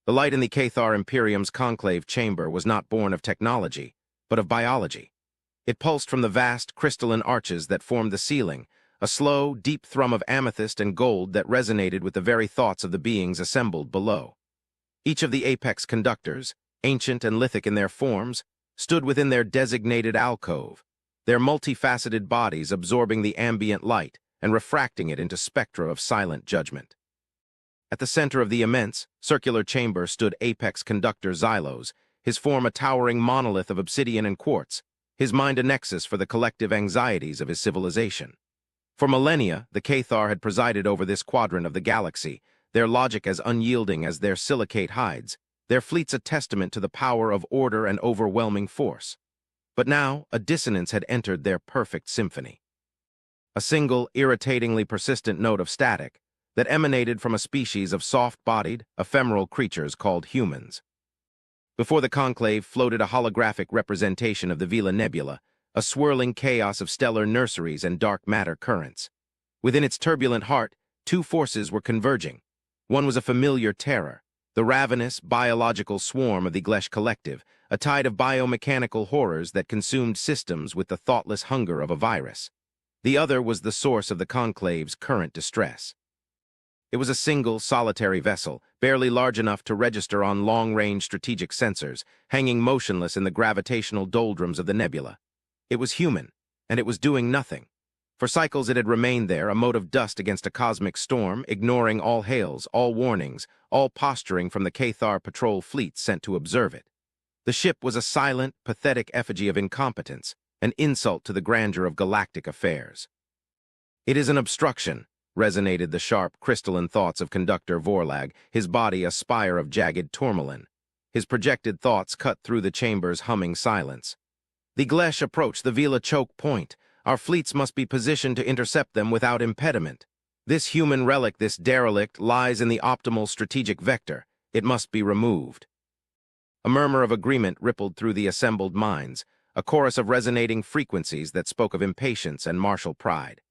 The light in the Cathar Imperium's conclave chamber was not born of technology, but of biology. It pulsed from the vast, crystalline arches that formed the ceiling, a slow, deep thrum of amethyst and gold that resonated with the very thoughts of the beings assembled below. Each of the apex conductors, ancient and lithic in their forms, stood within their designated alcove, their multifaceted bodies absorbing the ambient light and refracting it into spectra of silent judgment. At the center of the immense, circular chamber stood apex conductor Xylos, his form a towering monolith of obsidian and quartz, his mind a nexus for the collective anxieties of his civilization. For millennia, the Cathar had presided over this quadrant of the galaxy, their logic as unyielding as their silicate hides, their fleets a testament to the power of order and overwhelming force. But now, a dissonance had entered their perfect symphony. A single, irritatingly persistent note of static that emanated from a species of soft-bodied, ephemeral creatures called humans. Before the conclave floated a holographic representation of the Vela Nebula, a swirling chaos of stellar nurseries and dark matter currents. Within its turbulent heart, two forces were converging. One was a familiar terror, the ravenous, biological swarm of the Glesh Collective, a tide of biomechanical horrors that consumed systems with the thoughtless hunger of a virus. The other was the source of the conclave's current distress. It was a single, solitary vessel, barely large enough to register on long-range strategic sensors, hanging motionless in the gravitational doldrums of the nebula. It was human, and it was doing nothing. For cycles it had remained there, a mote of dust against a cosmic storm, ignoring all hails, all warnings, all posturing from the Cathar patrol fleet sent to observe it. The ship was a silent, pathetic effigy of incompetence, an insult to the grandeur of galactic affairs. "It is an obstruction," resonated the sharp, crystalline thoughts of Conductor Vorlag, his body a spire of jagged tourmaline. His projected thoughts cut through the chamber's humming silence. "The Glesh approach the Vela choke point. Our fleets must be positioned to intercept them without impediment. This human relic, this derelict, lies in the optimal strategic vector. It must be removed." A murmur of agreement rippled through the assembled minds, a chorus of resonating frequencies that spoke of impatience and martial pride.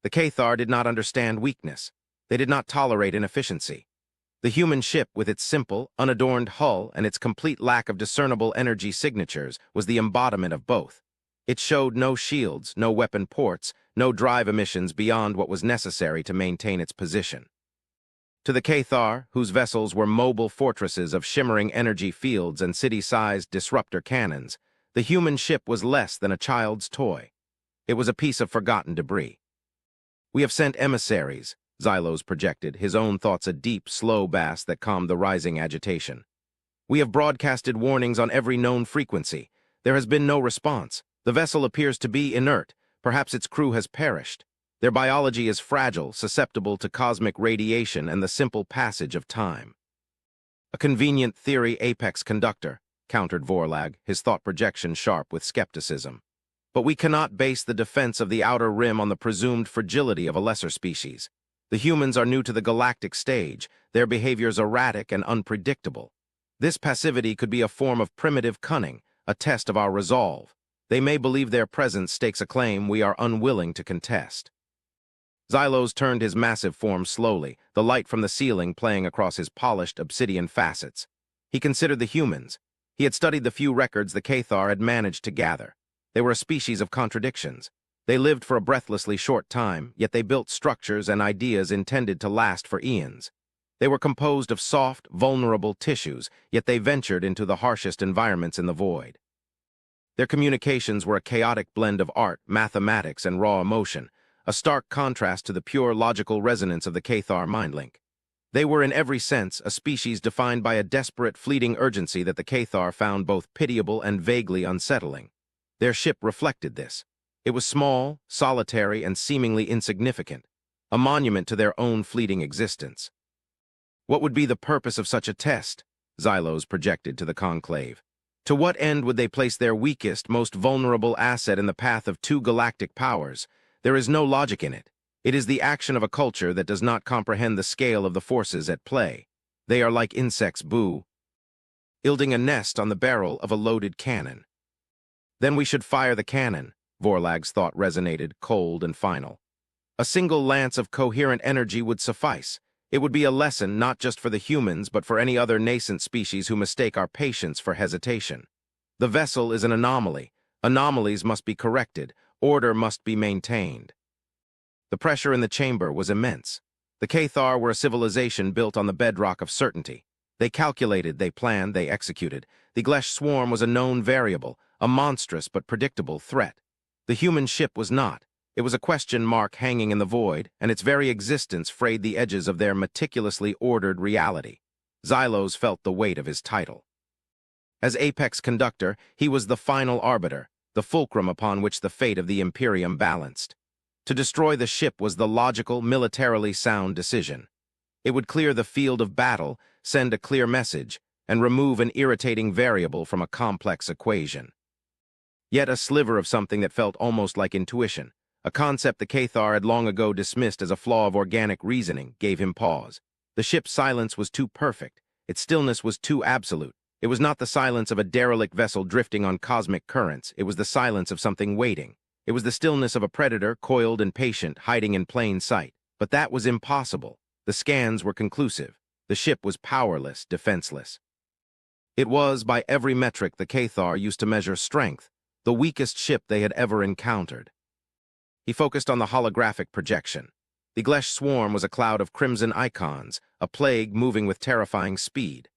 The Cathar did not understand weakness. They did not tolerate inefficiency. The human ship, with its simple, unadorned hull and its complete lack of discernible energy signatures, was the embodiment of both. It showed no shields, no weapon ports, no drive emissions beyond what was necessary to maintain its position. To the Cathar, whose vessels were mobile fortresses of shimmering energy fields and city-sized disruptor cannons, the human ship was less than a child's toy. It was a piece of forgotten debris. "We have sent emissaries," Xylos projected, his own thoughts a deep, slow bass that calmed the rising agitation. "We have broadcasted warnings on every known frequency. There has been no response. The vessel appears to be inert. Perhaps its crew has perished. Their biology is fragile, susceptible to cosmic radiation and the simple passage of time." "A convenient theory, apex conductor," countered Vorlag, his thought projection sharp with skepticism. "But we cannot base the defense of the outer rim on the presumed fragility of a lesser species. The humans are new to the galactic stage, their behaviors erratic and unpredictable. This passivity could be a form of primitive cunning, a test of our resolve. They may believe their presence stakes a claim we are unwilling to contest." Xylos turned his massive form slowly, the light from the ceiling playing across his polished obsidian facets. He considered the humans. He had studied the few records the Cathar had managed to gather. They were a species of contradictions. They lived for a breathlessly short time, yet they built structures and ideas intended to last for eons. They were composed of soft, vulnerable tissues, yet they ventured into the harshest environments in the void. Their communications were a chaotic blend of art, mathematics, and raw emotion, a stark contrast to the pure logical resonance of the Cathar mindlink. They were in every sense a species defined by a desperate, fleeting urgency that the Cathar found both pitiable and vaguely unsettling. Their ship reflected this. It was small, solitary, and seemingly insignificant, a monument to their own fleeting existence. What would be the purpose of such a test? Xylos projected to the conclave. To what end would they place their weakest, most vulnerable asset in the path of two galactic powers? There is no logic in it. It is the action of a culture that does not comprehend the scale of the forces at play. They are like insects building a nest on the barrel of a loaded cannon. "Then we should fire the cannon," Vorlag's thought resonated, cold and final. "A single lance of coherent energy would suffice. It would be a lesson not just for the humans but for any other nascent species who mistake our patience for hesitation. The vessel is an anomaly. Anomalies must be corrected. Order must be maintained. The pressure in the chamber was immense. The Cathar were a civilization built on the bedrock of certainty. They calculated, they planned, they executed. The Glesh swarm was a known variable, a monstrous but predictable threat. The human ship was not. It was a question mark hanging in the void, and its very existence frayed the edges of their meticulously ordered reality. Xylos felt the weight of his title. As apex conductor, he was the final arbiter, the fulcrum upon which the fate of the Imperium balanced. To destroy the ship was the logical, militarily sound decision. It would clear the field of battle, send a clear message, and remove an irritating variable from a complex equation. Yet a sliver of something that felt almost like intuition, a concept the Cathar had long ago dismissed as a flaw of organic reasoning, gave him pause. The ship's silence was too perfect. Its stillness was too absolute. It was not the silence of a derelict vessel drifting on cosmic currents. It was the silence of something waiting. It was the stillness of a predator, coiled and patient, hiding in plain sight. But that was impossible. The scans were conclusive. The ship was powerless, defenseless. It was, by every metric the Cathar used to measure strength, the weakest ship they had ever encountered. He focused on the holographic projection. The Glesh swarm was a cloud of crimson icons, a plague moving with terrifying speed.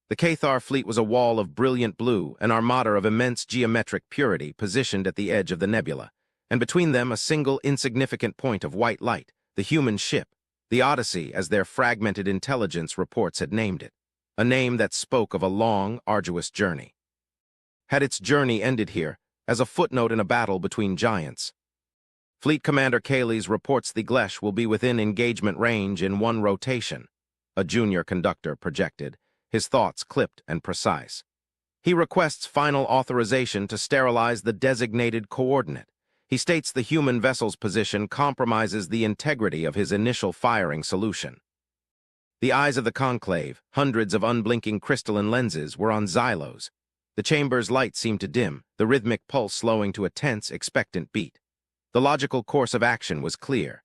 The Cathar fleet was a wall of brilliant blue, an armada of immense geometric purity positioned at the edge of the nebula, and between them a single insignificant point of white light, the human ship, the Odyssey as their fragmented intelligence reports had named it, a name that spoke of a long, arduous journey. Had its journey ended here, as a footnote in a battle between giants? Fleet Commander Kayles reports the Glesh will be within engagement range in one rotation, a junior conductor projected, his thoughts clipped and precise. He requests final authorization to sterilize the designated coordinate. He states the human vessel's position compromises the integrity of his initial firing solution. The eyes of the conclave, hundreds of unblinking crystalline lenses, were on Xylos. The chamber's light seemed to dim, the rhythmic pulse slowing to a tense, expectant beat. The logical course of action was clear.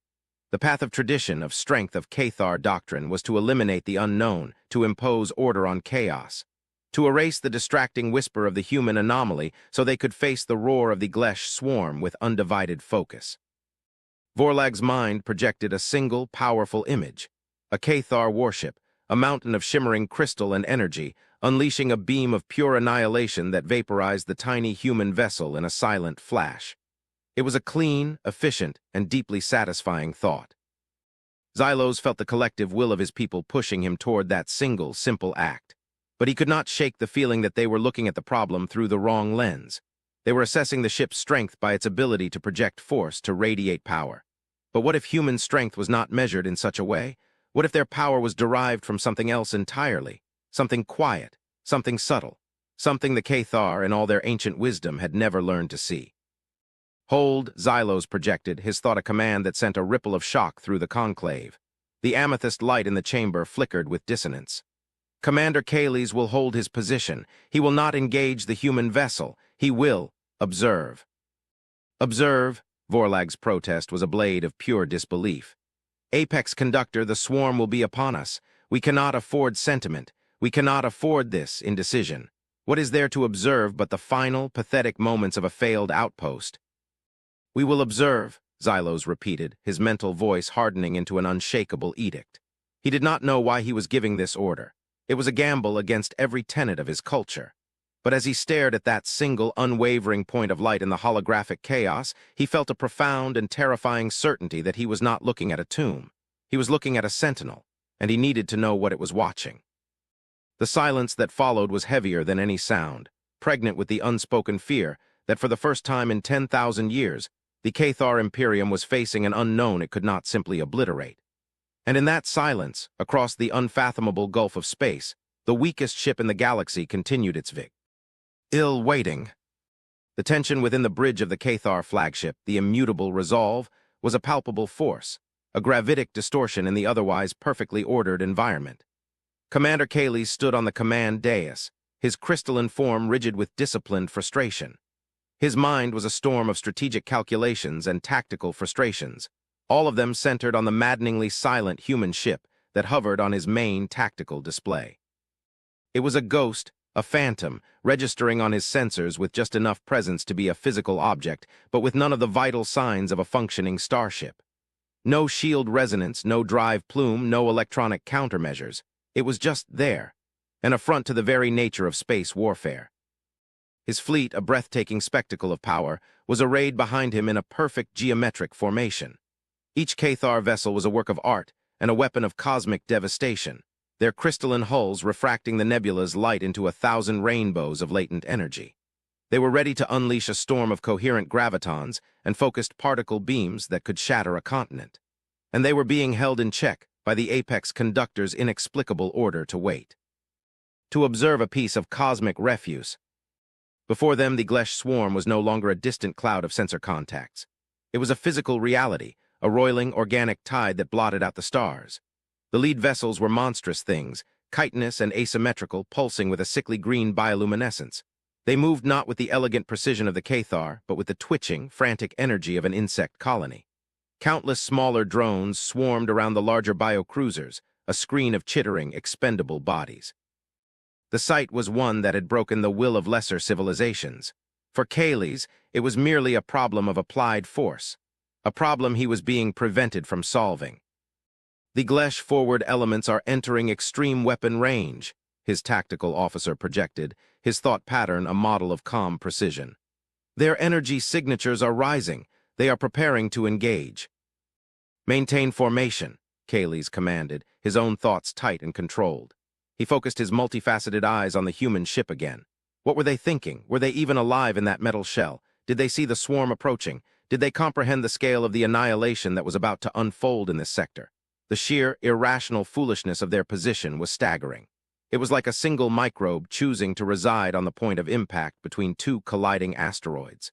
The path of tradition, of strength, of Cathar doctrine was to eliminate the unknown, to impose order on chaos, to erase the distracting whisper of the human anomaly so they could face the roar of the Glesh swarm with undivided focus. Vorlag's mind projected a single, powerful image, a Cathar warship, a mountain of shimmering crystal and energy, unleashing a beam of pure annihilation that vaporized the tiny human vessel in a silent flash. It was a clean, efficient, and deeply satisfying thought. Xylos felt the collective will of his people pushing him toward that single, simple act. But he could not shake the feeling that they were looking at the problem through the wrong lens. They were assessing the ship's strength by its ability to project force, to radiate power. But what if human strength was not measured in such a way? What if their power was derived from something else entirely? Something quiet, something subtle, something the Cathar, in all their ancient wisdom, had never learned to see. Hold, Xylos projected, his thought a command that sent a ripple of shock through the conclave. The amethyst light in the chamber flickered with dissonance. Commander Kayles will hold his position. He will not engage the human vessel. He will observe. Observe, Vorlag's protest was a blade of pure disbelief. Apex conductor, the swarm will be upon us. We cannot afford sentiment. We cannot afford this indecision. What is there to observe but the final, pathetic moments of a failed outpost? We will observe, Xylos repeated, his mental voice hardening into an unshakable edict. He did not know why he was giving this order. It was a gamble against every tenet of his culture. But as he stared at that single, unwavering point of light in the holographic chaos, he felt a profound and terrifying certainty that he was not looking at a tomb. He was looking at a sentinel, and he needed to know what it was watching. The silence that followed was heavier than any sound, pregnant with the unspoken fear that for the first time in 10,000 years, the Cathar Imperium was facing an unknown it could not simply obliterate. And in that silence, across the unfathomable gulf of space, the weakest ship in the galaxy continued its ill waiting. The tension within the bridge of the Cathar flagship, the immutable resolve, was a palpable force, a gravitic distortion in the otherwise perfectly ordered environment. Commander Kayles stood on the command dais, his crystalline form rigid with disciplined frustration. His mind was a storm of strategic calculations and tactical frustrations, all of them centered on the maddeningly silent human ship, that hovered on his main tactical display. It was a ghost, a phantom, registering on his sensors with just enough presence to be a physical object, but with none of the vital signs of a functioning starship. No shield resonance, no drive plume, no electronic countermeasures. It was just there, an affront to the very nature of space warfare. His fleet, a breathtaking spectacle of power, was arrayed behind him in a perfect geometric formation. Each Cathar vessel was a work of art and a weapon of cosmic devastation, their crystalline hulls refracting the nebula's light into 1,000 rainbows of latent energy. They were ready to unleash a storm of coherent gravitons and focused particle beams that could shatter a continent. And they were being held in check by the Apex Conductor's inexplicable order to wait. To observe a piece of cosmic refuse. Before them, the Glesh swarm was no longer a distant cloud of sensor contacts. It was a physical reality, a roiling organic tide that blotted out the stars. The lead vessels were monstrous things, chitinous and asymmetrical, pulsing with a sickly green bioluminescence. They moved not with the elegant precision of the Cathar, but with the twitching, frantic energy of an insect colony. Countless smaller drones swarmed around the larger biocruisers, a screen of chittering, expendable bodies. The sight was one that had broken the will of lesser civilizations. For Kayles, it was merely a problem of applied force, a problem he was being prevented from solving. The Glesh forward elements are entering extreme weapon range, his tactical officer projected, his thought pattern a model of calm precision. Their energy signatures are rising. They are preparing to engage. Maintain formation, Kayles commanded, his own thoughts tight and controlled. He focused his multifaceted eyes on the human ship again. What were they thinking? Were they even alive in that metal shell? Did they see the swarm approaching? Did they comprehend the scale of the annihilation that was about to unfold in this sector? The sheer, irrational foolishness of their position was staggering. It was like a single microbe choosing to reside on the point of impact between two colliding asteroids.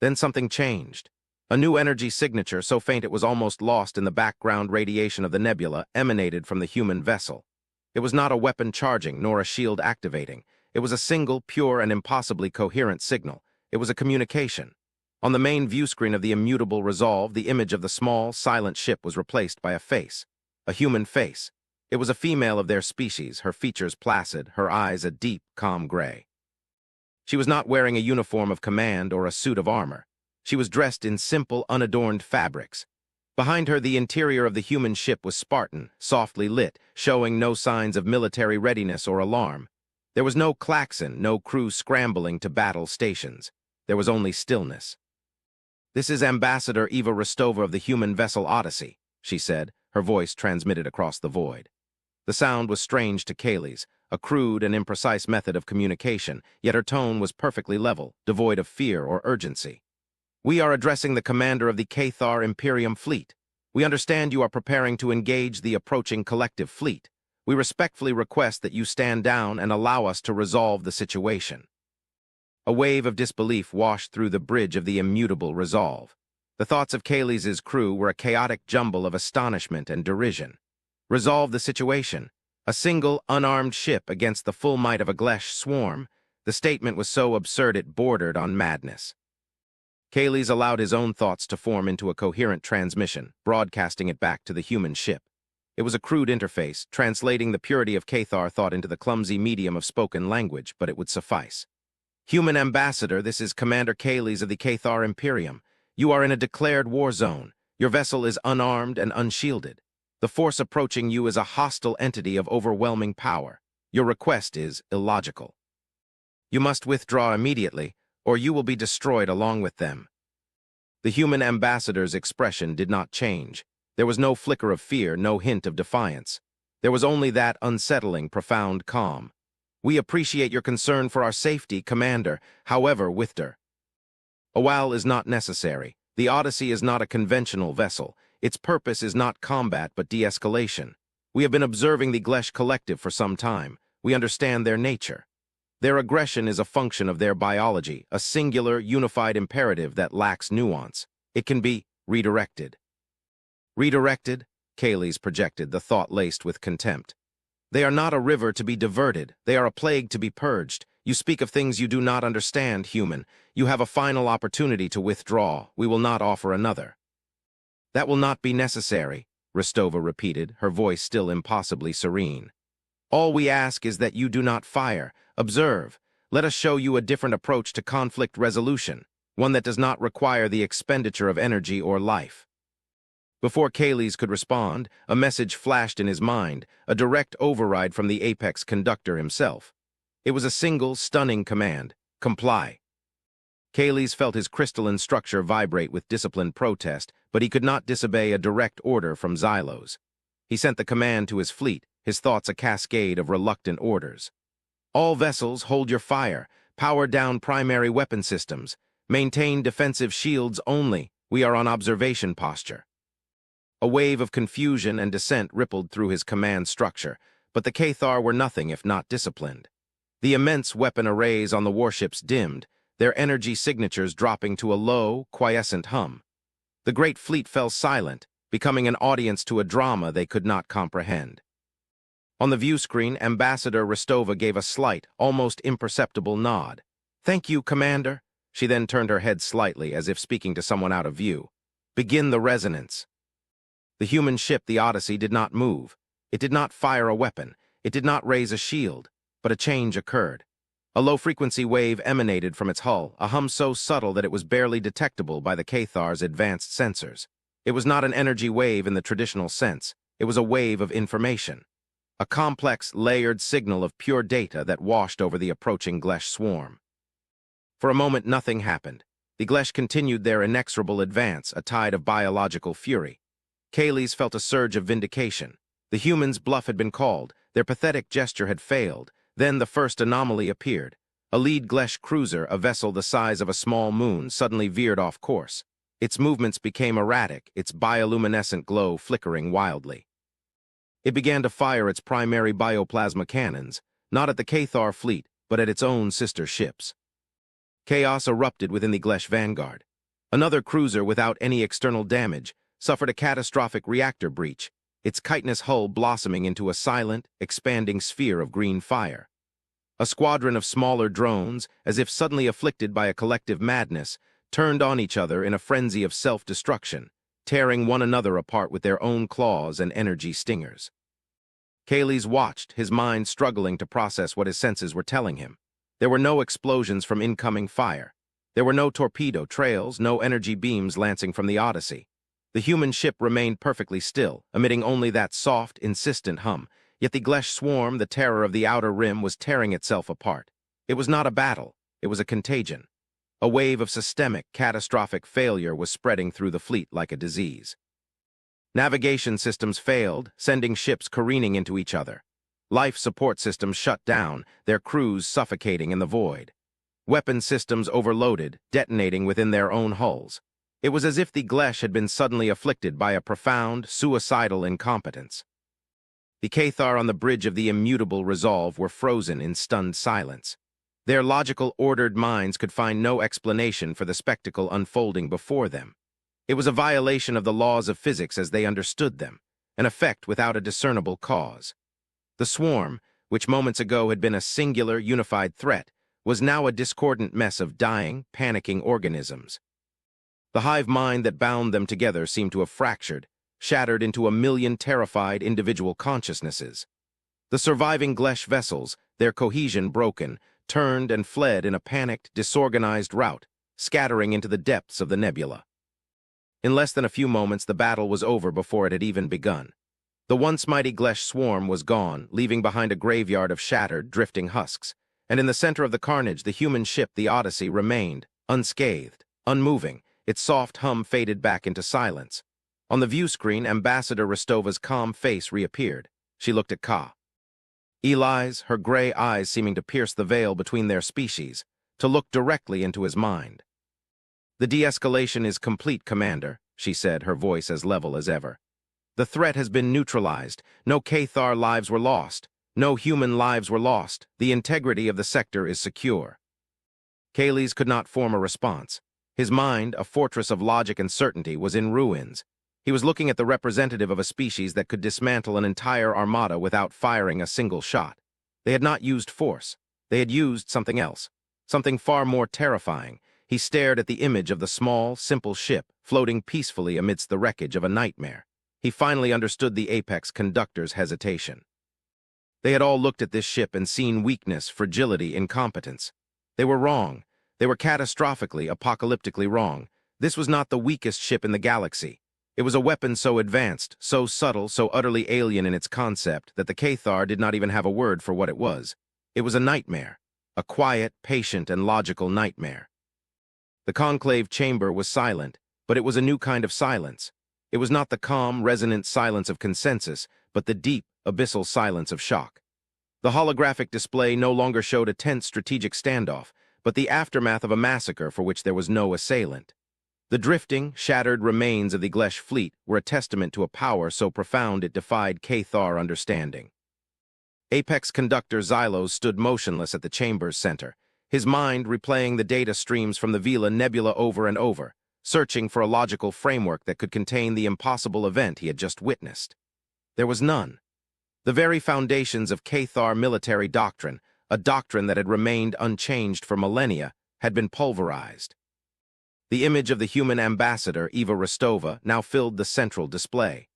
Then something changed. A new energy signature, so faint it was almost lost in the background radiation of the nebula, emanated from the human vessel. It was not a weapon charging, nor a shield activating. It was a single, pure, and impossibly coherent signal. It was a communication. On the main view screen of the immutable Resolve, the image of the small, silent ship was replaced by a face. A human face. It was a female of their species, her features placid, her eyes a deep, calm gray. She was not wearing a uniform of command or a suit of armor. She was dressed in simple, unadorned fabrics. Behind her, the interior of the human ship was Spartan, softly lit, showing no signs of military readiness or alarm. There was no klaxon, no crew scrambling to battle stations. There was only stillness. "This is Ambassador Eva Rostova of the human vessel Odyssey," she said, her voice transmitted across the void. The sound was strange to Kayles, a crude and imprecise method of communication, yet her tone was perfectly level, devoid of fear or urgency. "We are addressing the commander of the Cathar Imperium fleet. We understand you are preparing to engage the approaching collective fleet. We respectfully request that you stand down and allow us to resolve the situation." A wave of disbelief washed through the bridge of the immutable Resolve. The thoughts of Kayles' crew were a chaotic jumble of astonishment and derision. Resolve the situation. A single, unarmed ship against the full might of a Glesh swarm. The statement was so absurd it bordered on madness. Kayles allowed his own thoughts to form into a coherent transmission, broadcasting it back to the human ship. It was a crude interface, translating the purity of Cathar thought into the clumsy medium of spoken language, but it would suffice. "Human Ambassador, this is Commander Kayles of the Cathar Imperium. You are in a declared war zone. Your vessel is unarmed and unshielded. The force approaching you is a hostile entity of overwhelming power. Your request is illogical. You must withdraw immediately, or you will be destroyed along with them." The human ambassador's expression did not change. There was no flicker of fear, no hint of defiance. There was only that unsettling, profound calm. "We appreciate your concern for our safety, Commander. However, withdraw. A while is not necessary. The Odyssey is not a conventional vessel. Its purpose is not combat, but de-escalation. We have been observing the Glesh Collective for some time. We understand their nature. Their aggression is a function of their biology, a singular, unified imperative that lacks nuance. It can be redirected. "Redirected?" Kayles projected, the thought laced with contempt. "They are not a river to be diverted. They are a plague to be purged. You speak of things you do not understand, human. You have a final opportunity to withdraw. We will not offer another." "That will not be necessary." Rostova repeated, her voice still impossibly serene. All we ask is that you do not fire. Observe. Let us show you a different approach to conflict resolution, one that does not require the expenditure of energy or life. Before Kayles could respond, a message flashed in his mind, a direct override from the Apex conductor himself. It was a single, stunning command: comply. Kayles felt his crystalline structure vibrate with disciplined protest, but he could not disobey a direct order from Xylos. He sent the command to his fleet, his thoughts a cascade of reluctant orders. All vessels, hold your fire. Power down primary weapon systems. Maintain defensive shields only. We are on observation posture. A wave of confusion and dissent rippled through his command structure, but the Cathar were nothing if not disciplined. The immense weapon arrays on the warships dimmed, their energy signatures dropping to a low, quiescent hum. The great fleet fell silent, becoming an audience to a drama they could not comprehend. On the view screen, Ambassador Rostova gave a slight, almost imperceptible nod. "Thank you, Commander." She then turned her head slightly, as if speaking to someone out of view. "Begin the resonance." The human ship, the Odyssey, did not move. It did not fire a weapon. It did not raise a shield. But a change occurred. A low-frequency wave emanated from its hull, a hum so subtle that it was barely detectable by the Cathar's advanced sensors. It was not an energy wave in the traditional sense. It was a wave of information. A complex, layered signal of pure data that washed over the approaching Glesh swarm. For a moment, nothing happened. The Glesh continued their inexorable advance, a tide of biological fury. Kayles felt a surge of vindication. The humans' bluff had been called. Their pathetic gesture had failed. Then the first anomaly appeared. A lead Glesh cruiser, a vessel the size of a small moon, suddenly veered off course. Its movements became erratic, its bioluminescent glow flickering wildly. It began to fire its primary bioplasma cannons, not at the Cathar fleet, but at its own sister ships. Chaos erupted within the Glesh vanguard. Another cruiser, without any external damage, suffered a catastrophic reactor breach, its chitinous hull blossoming into a silent, expanding sphere of green fire. A squadron of smaller drones, as if suddenly afflicted by a collective madness, turned on each other in a frenzy of self-destruction, tearing one another apart with their own claws and energy stingers. Kayles watched, his mind struggling to process what his senses were telling him. There were no explosions from incoming fire. There were no torpedo trails, no energy beams lancing from the Odyssey. The human ship remained perfectly still, emitting only that soft, insistent hum, yet the Glesh swarm, the terror of the outer rim, was tearing itself apart. It was not a battle, it was a contagion. A wave of systemic, catastrophic failure was spreading through the fleet like a disease. Navigation systems failed, sending ships careening into each other. Life support systems shut down, their crews suffocating in the void. Weapon systems overloaded, detonating within their own hulls. It was as if the Glesh had been suddenly afflicted by a profound, suicidal incompetence. The Cathar on the bridge of the immutable resolve were frozen in stunned silence. Their logical, ordered minds could find no explanation for the spectacle unfolding before them. It was a violation of the laws of physics as they understood them, an effect without a discernible cause. The swarm, which moments ago had been a singular, unified threat, was now a discordant mess of dying, panicking organisms. The hive mind that bound them together seemed to have fractured, shattered into a million terrified individual consciousnesses. The surviving Glesh vessels, their cohesion broken, turned and fled in a panicked, disorganized rout, scattering into the depths of the nebula. In less than a few moments, the battle was over before it had even begun. The once mighty Glesh swarm was gone, leaving behind a graveyard of shattered, drifting husks, and in the center of the carnage, the human ship, the Odyssey, remained, unscathed, unmoving. Its soft hum faded back into silence. On the view screen, Ambassador Rostova's calm face reappeared. She looked at Ka. Eli's, her gray eyes seeming to pierce the veil between their species, to look directly into his mind. "The de-escalation is complete, Commander," she said, her voice as level as ever. "The threat has been neutralized. No Cathar lives were lost. No human lives were lost. The integrity of the sector is secure." Kayles could not form a response. His mind, a fortress of logic and certainty, was in ruins. He was looking at the representative of a species that could dismantle an entire armada without firing a single shot. They had not used force. They had used something else, something far more terrifying. He stared at the image of the small, simple ship, floating peacefully amidst the wreckage of a nightmare. He finally understood the Apex conductor's hesitation. They had all looked at this ship and seen weakness, fragility, incompetence. They were wrong. They were catastrophically, apocalyptically wrong. This was not the weakest ship in the galaxy. It was a weapon so advanced, so subtle, so utterly alien in its concept that the Cathar did not even have a word for what it was. It was a nightmare. A quiet, patient, and logical nightmare. The conclave chamber was silent, but it was a new kind of silence. It was not the calm, resonant silence of consensus, but the deep, abyssal silence of shock. The holographic display no longer showed a tense strategic standoff, but the aftermath of a massacre for which there was no assailant. The drifting, shattered remains of the Glesh fleet were a testament to a power so profound it defied Cathar understanding. Apex conductor Xylos stood motionless at the chamber's center, his mind replaying the data streams from the Vela Nebula over and over, searching for a logical framework that could contain the impossible event he had just witnessed. There was none. The very foundations of Cathar military doctrine, a doctrine that had remained unchanged for millennia, had been pulverized. The image of the human ambassador, Eva Rostova, now filled the central display.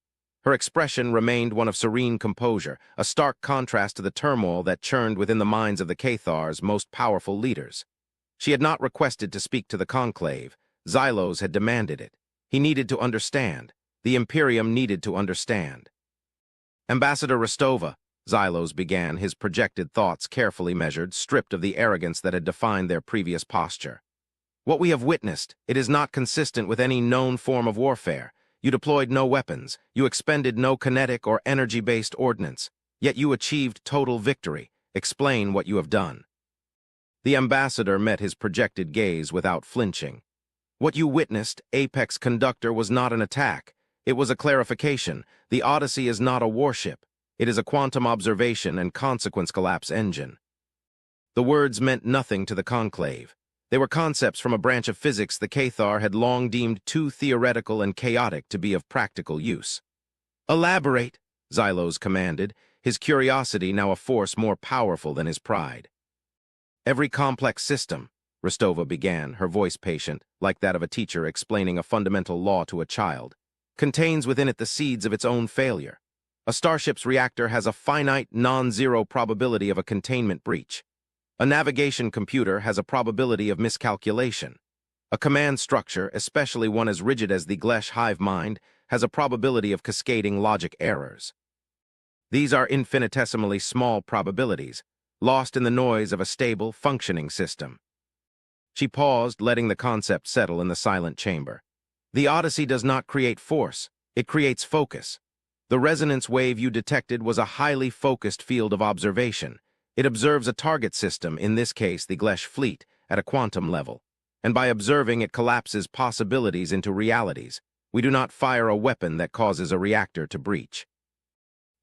Her expression remained one of serene composure, a stark contrast to the turmoil that churned within the minds of the Cathar's most powerful leaders. She had not requested to speak to the conclave. Xylos had demanded it. He needed to understand. The Imperium needed to understand. Ambassador Rostova, Xylos began, his projected thoughts carefully measured, stripped of the arrogance that had defined their previous posture. What we have witnessed, it is not consistent with any known form of warfare. You deployed no weapons, you expended no kinetic or energy-based ordnance, yet you achieved total victory. Explain what you have done. The ambassador met his projected gaze without flinching. What you witnessed, Apex Conductor, was not an attack. It was a clarification. The Odyssey is not a warship. It is a quantum observation and consequence collapse engine. The words meant nothing to the conclave. They were concepts from a branch of physics the Cathar had long deemed too theoretical and chaotic to be of practical use. Elaborate, Xylos commanded, his curiosity now a force more powerful than his pride. Every complex system, Rostova began, her voice patient, like that of a teacher explaining a fundamental law to a child, contains within it the seeds of its own failure. A starship's reactor has a finite, non-zero probability of a containment breach. A navigation computer has a probability of miscalculation. A command structure, especially one as rigid as the Glesh hive mind, has a probability of cascading logic errors. These are infinitesimally small probabilities, lost in the noise of a stable, functioning system. She paused, letting the concept settle in the silent chamber. The Odyssey does not create force, it creates focus. The resonance wave you detected was a highly focused field of observation. It observes a target system, in this case the Glesh fleet, at a quantum level. And by observing, it collapses possibilities into realities. We do not fire a weapon that causes a reactor to breach.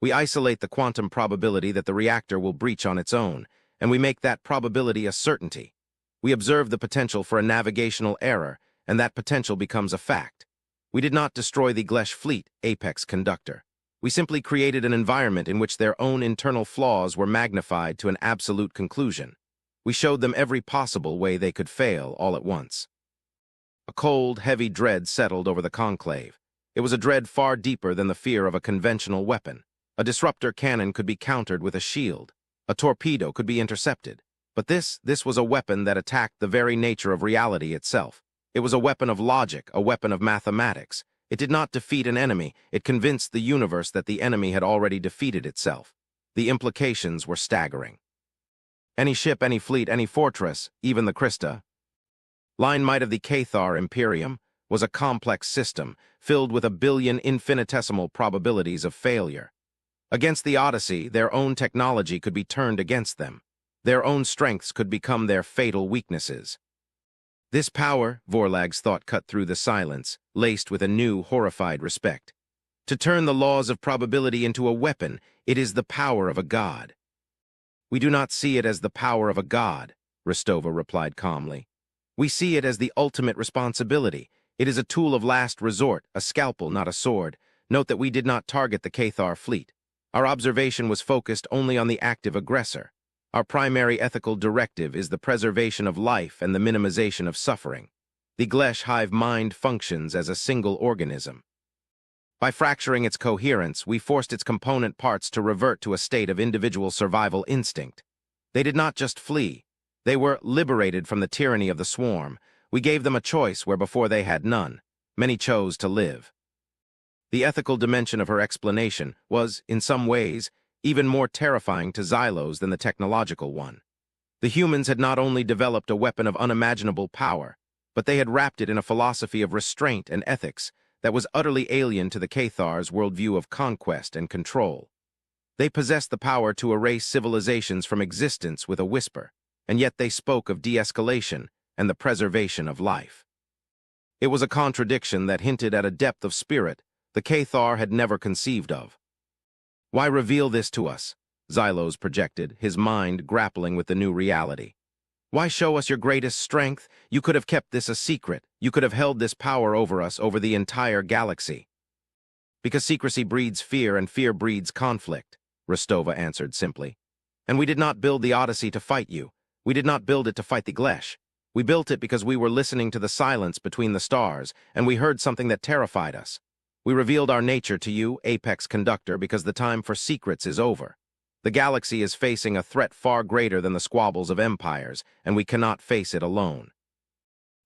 We isolate the quantum probability that the reactor will breach on its own, and we make that probability a certainty. We observe the potential for a navigational error, and that potential becomes a fact. We did not destroy the Glesh fleet, Apex Conductor. We simply created an environment in which their own internal flaws were magnified to an absolute conclusion. We showed them every possible way they could fail all at once. A cold, heavy dread settled over the conclave. It was a dread far deeper than the fear of a conventional weapon. A disruptor cannon could be countered with a shield. A torpedo could be intercepted. But this was a weapon that attacked the very nature of reality itself. It was a weapon of logic, a weapon of mathematics. It did not defeat an enemy, it convinced the universe that the enemy had already defeated itself. The implications were staggering. Any ship, any fleet, any fortress, even the Krista, line might of the Cathar Imperium, was a complex system, filled with a billion infinitesimal probabilities of failure. Against the Odyssey, their own technology could be turned against them. Their own strengths could become their fatal weaknesses. This power, Vorlag's thought cut through the silence, laced with a new, horrified respect. To turn the laws of probability into a weapon, it is the power of a god. We do not see it as the power of a god, Rostova replied calmly. We see it as the ultimate responsibility. It is a tool of last resort, a scalpel, not a sword. Note that we did not target the Cathar fleet. Our observation was focused only on the active aggressor. Our primary ethical directive is the preservation of life and the minimization of suffering. The Glesh hive mind functions as a single organism. By fracturing its coherence, we forced its component parts to revert to a state of individual survival instinct. They did not just flee. They were liberated from the tyranny of the swarm. We gave them a choice where before they had none. Many chose to live. The ethical dimension of her explanation was, in some ways, even more terrifying to Xylos than the technological one. The humans had not only developed a weapon of unimaginable power, but they had wrapped it in a philosophy of restraint and ethics that was utterly alien to the Cathar's worldview of conquest and control. They possessed the power to erase civilizations from existence with a whisper, and yet they spoke of de-escalation and the preservation of life. It was a contradiction that hinted at a depth of spirit the Cathar had never conceived of. "Why reveal this to us?" Xylos projected, his mind grappling with the new reality. "Why show us your greatest strength? You could have kept this a secret. You could have held this power over us, over the entire galaxy." "Because secrecy breeds fear, and fear breeds conflict," Rostova answered simply. "And we did not build the Odyssey to fight you. We did not build it to fight the Glesh. We built it because we were listening to the silence between the stars, and we heard something that terrified us. We revealed our nature to you, Apex Conductor, because the time for secrets is over. The galaxy is facing a threat far greater than the squabbles of empires, and we cannot face it alone."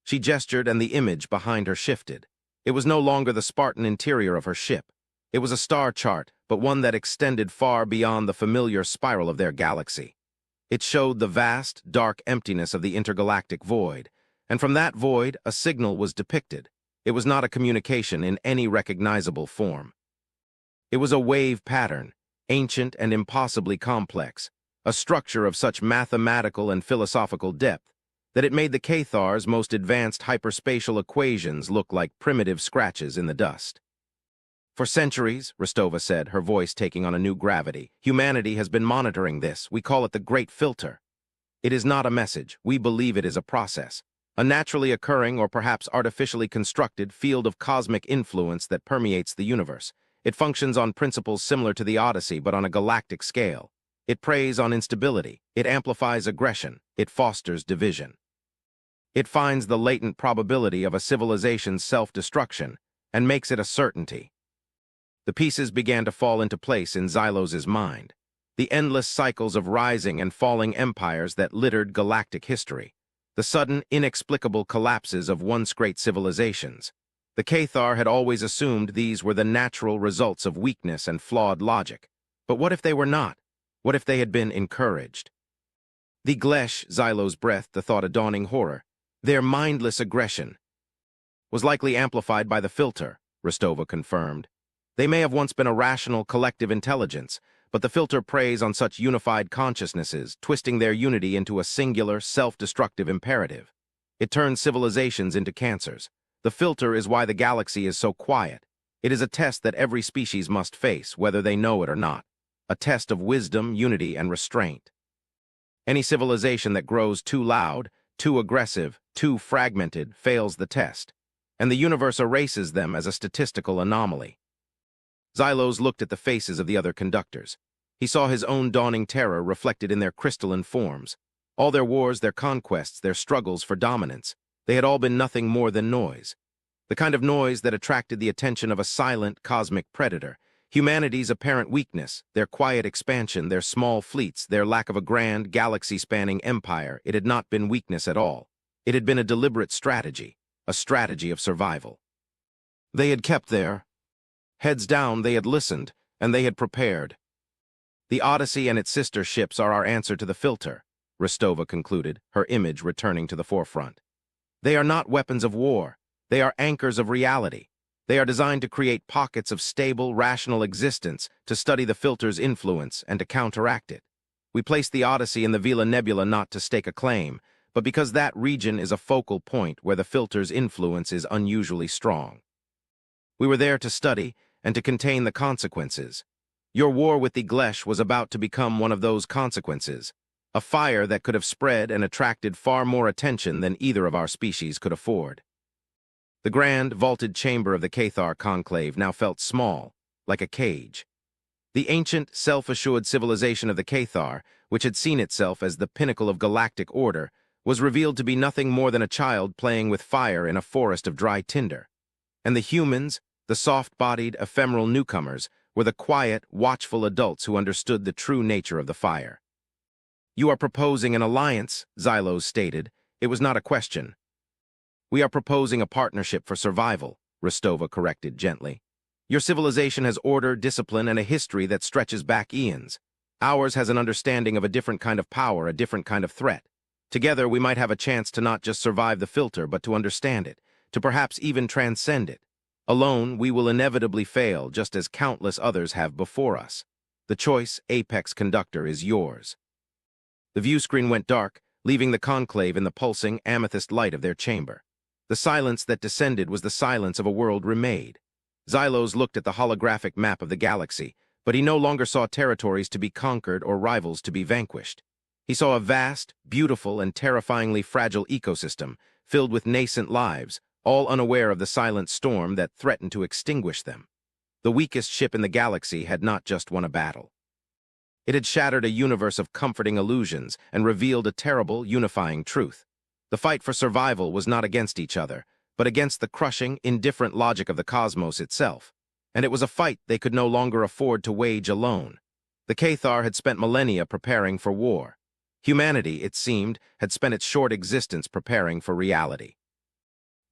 She gestured, and the image behind her shifted. It was no longer the Spartan interior of her ship. It was a star chart, but one that extended far beyond the familiar spiral of their galaxy. It showed the vast, dark emptiness of the intergalactic void, and from that void a signal was depicted. It was not a communication in any recognizable form. It was a wave pattern, ancient and impossibly complex, a structure of such mathematical and philosophical depth that it made the Cathar's most advanced hyperspatial equations look like primitive scratches in the dust. "For centuries," Rostova said, her voice taking on a new gravity, "humanity has been monitoring this. We call it the Great Filter. It is not a message. We believe it is a process. A naturally occurring or perhaps artificially constructed field of cosmic influence that permeates the universe. It functions on principles similar to the Odyssey, but on a galactic scale. It preys on instability. It amplifies aggression. It fosters division. It finds the latent probability of a civilization's self-destruction and makes it a certainty." The pieces began to fall into place in Xylos's mind. The endless cycles of rising and falling empires that littered galactic history. The sudden, inexplicable collapses of once great civilizations. The Cathar had always assumed these were the natural results of weakness and flawed logic. But what if they were not? What if they had been encouraged? The Glesh, Xylos breathed the thought a dawning horror. Their mindless aggression was likely amplified by the filter, Rostova confirmed. They may have once been a rational collective intelligence, but the filter preys on such unified consciousnesses, twisting their unity into a singular, self-destructive imperative. It turns civilizations into cancers. The filter is why the galaxy is so quiet. It is a test that every species must face, whether they know it or not. A test of wisdom, unity, and restraint. Any civilization that grows too loud, too aggressive, too fragmented fails the test, and the universe erases them as a statistical anomaly. Xylos looked at the faces of the other conductors. He saw his own dawning terror reflected in their crystalline forms. All their wars, their conquests, their struggles for dominance, they had all been nothing more than noise. The kind of noise that attracted the attention of a silent, cosmic predator. Humanity's apparent weakness, their quiet expansion, their small fleets, their lack of a grand, galaxy-spanning empire, it had not been weakness at all. It had been a deliberate strategy, a strategy of survival. They had kept their heads down, they had listened, and they had prepared. "The Odyssey and its sister ships are our answer to the filter," Rostova concluded, her image returning to the forefront. "They are not weapons of war. They are anchors of reality. They are designed to create pockets of stable, rational existence, to study the filter's influence and to counteract it. We placed the Odyssey in the Vela Nebula not to stake a claim, but because that region is a focal point where the filter's influence is unusually strong. We were there to study and to contain the consequences. Your war with the Glesh was about to become one of those consequences, a fire that could have spread and attracted far more attention than either of our species could afford." The grand, vaulted chamber of the Cathar conclave now felt small, like a cage. The ancient, self-assured civilization of the Cathar, which had seen itself as the pinnacle of galactic order, was revealed to be nothing more than a child playing with fire in a forest of dry tinder. And the humans, The soft-bodied, ephemeral newcomers were the quiet, watchful adults who understood the true nature of the fire. "You are proposing an alliance," Xylos stated. It was not a question. "We are proposing a partnership for survival," Rostova corrected gently. "Your civilization has order, discipline, and a history that stretches back eons. Ours has an understanding of a different kind of power, a different kind of threat. Together, we might have a chance to not just survive the filter, but to understand it, to perhaps even transcend it. Alone, we will inevitably fail, just as countless others have before us. The choice, Apex Conductor, is yours." The view screen went dark, leaving the conclave in the pulsing, amethyst light of their chamber. The silence that descended was the silence of a world remade. Xylos looked at the holographic map of the galaxy, but he no longer saw territories to be conquered or rivals to be vanquished. He saw a vast, beautiful, and terrifyingly fragile ecosystem filled with nascent lives, all unaware of the silent storm that threatened to extinguish them. The weakest ship in the galaxy had not just won a battle. It had shattered a universe of comforting illusions and revealed a terrible, unifying truth. The fight for survival was not against each other, but against the crushing, indifferent logic of the cosmos itself. And it was a fight they could no longer afford to wage alone. The Cathar had spent millennia preparing for war. Humanity, it seemed, had spent its short existence preparing for reality.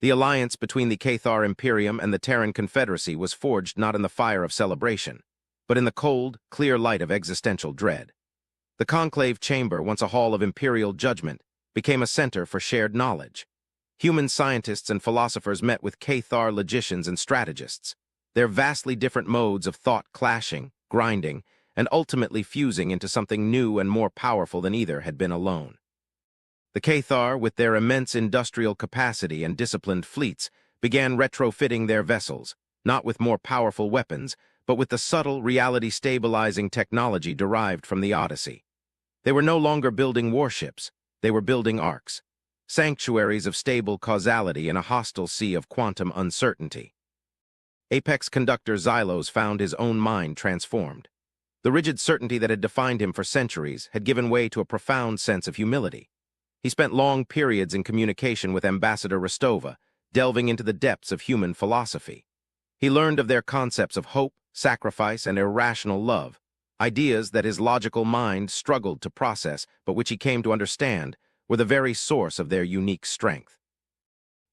The alliance between the Cathar Imperium and the Terran Confederacy was forged not in the fire of celebration, but in the cold, clear light of existential dread. The conclave chamber, once a hall of imperial judgment, became a center for shared knowledge. Human scientists and philosophers met with Cathar logicians and strategists, their vastly different modes of thought clashing, grinding, and ultimately fusing into something new and more powerful than either had been alone. The Cathar, with their immense industrial capacity and disciplined fleets, began retrofitting their vessels, not with more powerful weapons, but with the subtle, reality-stabilizing technology derived from the Odyssey. They were no longer building warships, they were building arcs, sanctuaries of stable causality in a hostile sea of quantum uncertainty. Apex Conductor Xylos found his own mind transformed. The rigid certainty that had defined him for centuries had given way to a profound sense of humility. He spent long periods in communication with Ambassador Rostova, delving into the depths of human philosophy. He learned of their concepts of hope, sacrifice, and irrational love, ideas that his logical mind struggled to process, but which he came to understand were the very source of their unique strength.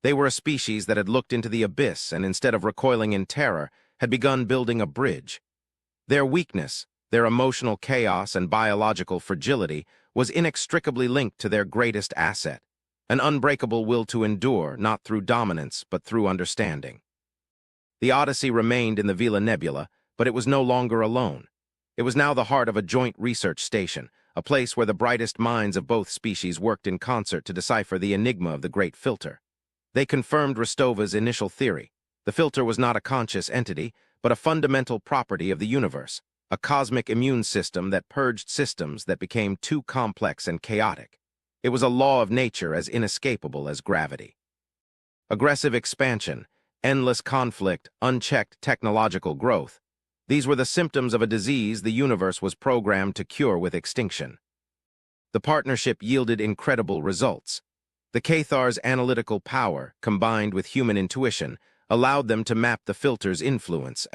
They were a species that had looked into the abyss and, instead of recoiling in terror, had begun building a bridge. Their weakness, their emotional chaos and biological fragility, was inextricably linked to their greatest asset, an unbreakable will to endure, not through dominance, but through understanding. The Odyssey remained in the Vela Nebula, but it was no longer alone. It was now the heart of a joint research station, a place where the brightest minds of both species worked in concert to decipher the enigma of the Great Filter. They confirmed Rostova's initial theory. The filter was not a conscious entity, but a fundamental property of the universe, a cosmic immune system that purged systems that became too complex and chaotic. It was a law of nature as inescapable as gravity. Aggressive expansion, endless conflict, unchecked technological growth. These were the symptoms of a disease the universe was programmed to cure with extinction. The partnership yielded incredible results. The Cathar's analytical power, combined with human intuition, allowed them to map the filter's influence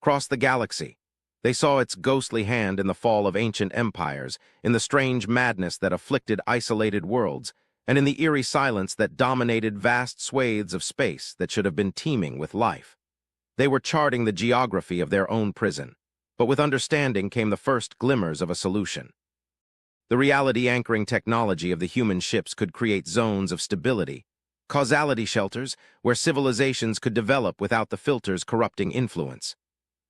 across the galaxy. They saw its ghostly hand in the fall of ancient empires, in the strange madness that afflicted isolated worlds, and in the eerie silence that dominated vast swathes of space that should have been teeming with life. They were charting the geography of their own prison, but with understanding came the first glimmers of a solution. The reality-anchoring technology of the human ships could create zones of stability, causality shelters where civilizations could develop without the filter's corrupting influence.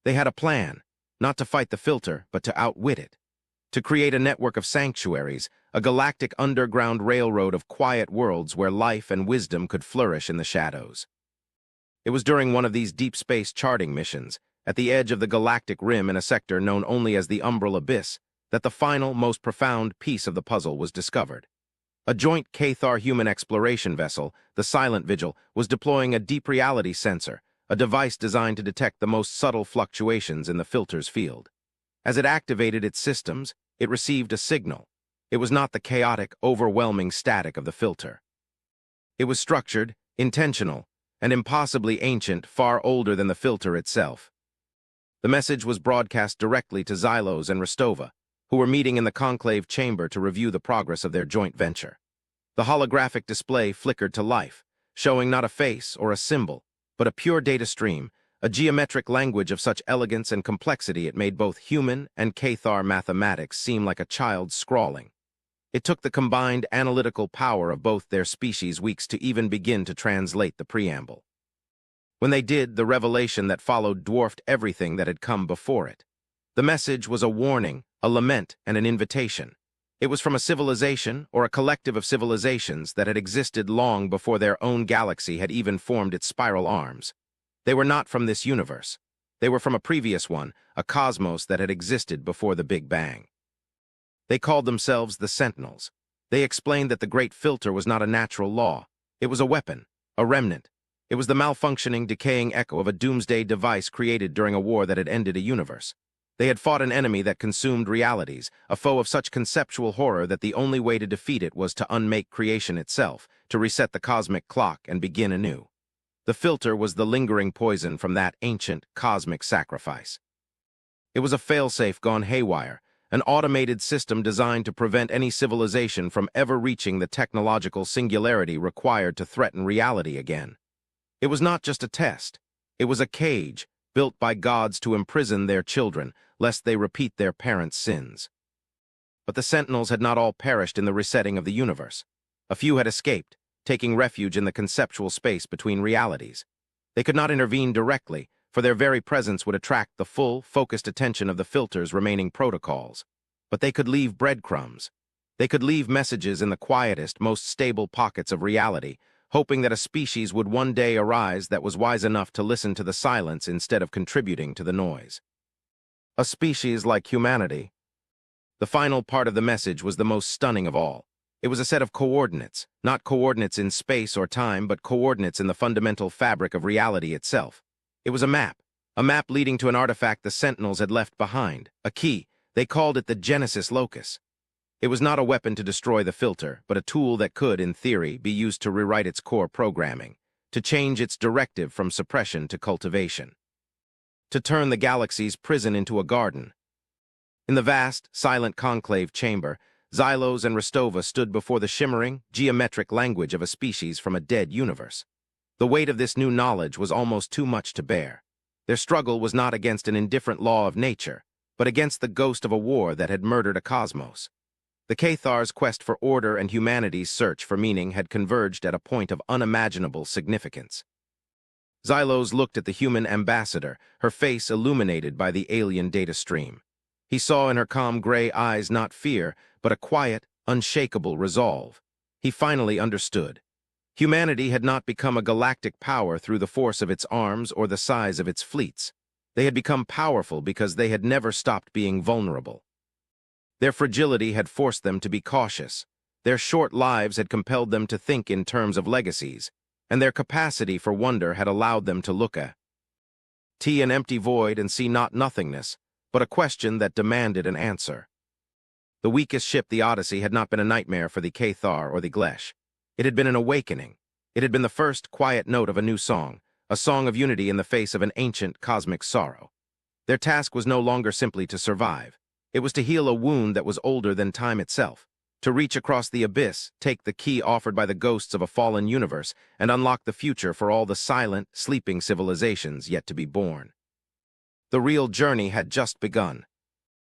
They had a plan, not to fight the filter, but to outwit it. To create a network of sanctuaries, a galactic underground railroad of quiet worlds where life and wisdom could flourish in the shadows. It was during one of these deep space charting missions, at the edge of the galactic rim in a sector known only as the Umbral Abyss, that the final, most profound piece of the puzzle was discovered. A joint Cathar human exploration vessel, the Silent Vigil, was deploying a deep reality sensor, a device designed to detect the most subtle fluctuations in the filter's field. As it activated its systems, it received a signal. It was not the chaotic, overwhelming static of the filter. It was structured, intentional, and impossibly ancient, far older than the filter itself. The message was broadcast directly to Xylos and Rostova, who were meeting in the conclave chamber to review the progress of their joint venture. The holographic display flickered to life, showing not a face or a symbol, but a pure data stream, a geometric language of such elegance and complexity it made both human and Cathar mathematics seem like a child's scrawling. It took the combined analytical power of both their species weeks to even begin to translate the preamble. When they did, the revelation that followed dwarfed everything that had come before it. The message was a warning, a lament, and an invitation. It was from a civilization, or a collective of civilizations, that had existed long before their own galaxy had even formed its spiral arms. They were not from this universe. They were from a previous one, a cosmos that had existed before the Big Bang. They called themselves the Sentinels. They explained that the Great Filter was not a natural law. It was a weapon, a remnant. It was the malfunctioning, decaying echo of a doomsday device created during a war that had ended a universe. They had fought an enemy that consumed realities, a foe of such conceptual horror that the only way to defeat it was to unmake creation itself, to reset the cosmic clock and begin anew. The filter was the lingering poison from that ancient, cosmic sacrifice. It was a failsafe gone haywire, an automated system designed to prevent any civilization from ever reaching the technological singularity required to threaten reality again. It was not just a test. It was a cage, built by gods to imprison their children, lest they repeat their parents' sins. But the Sentinels had not all perished in the resetting of the universe. A few had escaped, taking refuge in the conceptual space between realities. They could not intervene directly, for their very presence would attract the full, focused attention of the filter's remaining protocols. But they could leave breadcrumbs. They could leave messages in the quietest, most stable pockets of reality, hoping that a species would one day arise that was wise enough to listen to the silence instead of contributing to the noise. A species like humanity. The final part of the message was the most stunning of all. It was a set of coordinates, not coordinates in space or time, but coordinates in the fundamental fabric of reality itself. It was a map leading to an artifact the Sentinels had left behind, a key. They called it the Genesis Locus. It was not a weapon to destroy the filter, but a tool that could, in theory, be used to rewrite its core programming, to change its directive from suppression to cultivation, to turn the galaxy's prison into a garden. In the vast, silent conclave chamber, Xylos and Rostova stood before the shimmering, geometric language of a species from a dead universe. The weight of this new knowledge was almost too much to bear. Their struggle was not against an indifferent law of nature, but against the ghost of a war that had murdered a cosmos. The Cathar's quest for order and humanity's search for meaning had converged at a point of unimaginable significance. Xylos looked at the human ambassador, her face illuminated by the alien data stream. He saw in her calm gray eyes not fear, but a quiet, unshakable resolve. He finally understood. Humanity had not become a galactic power through the force of its arms or the size of its fleets. They had become powerful because they had never stopped being vulnerable. Their fragility had forced them to be cautious. Their short lives had compelled them to think in terms of legacies, and their capacity for wonder had allowed them to look at an empty void and see not nothingness, but a question that demanded an answer. The weakest ship, the Odyssey, had not been a nightmare for the Cathar or the Glesh. It had been an awakening. It had been the first quiet note of a new song, a song of unity in the face of an ancient cosmic sorrow. Their task was no longer simply to survive. It was to heal a wound that was older than time itself, to reach across the abyss, take the key offered by the ghosts of a fallen universe, and unlock the future for all the silent, sleeping civilizations yet to be born. The real journey had just begun.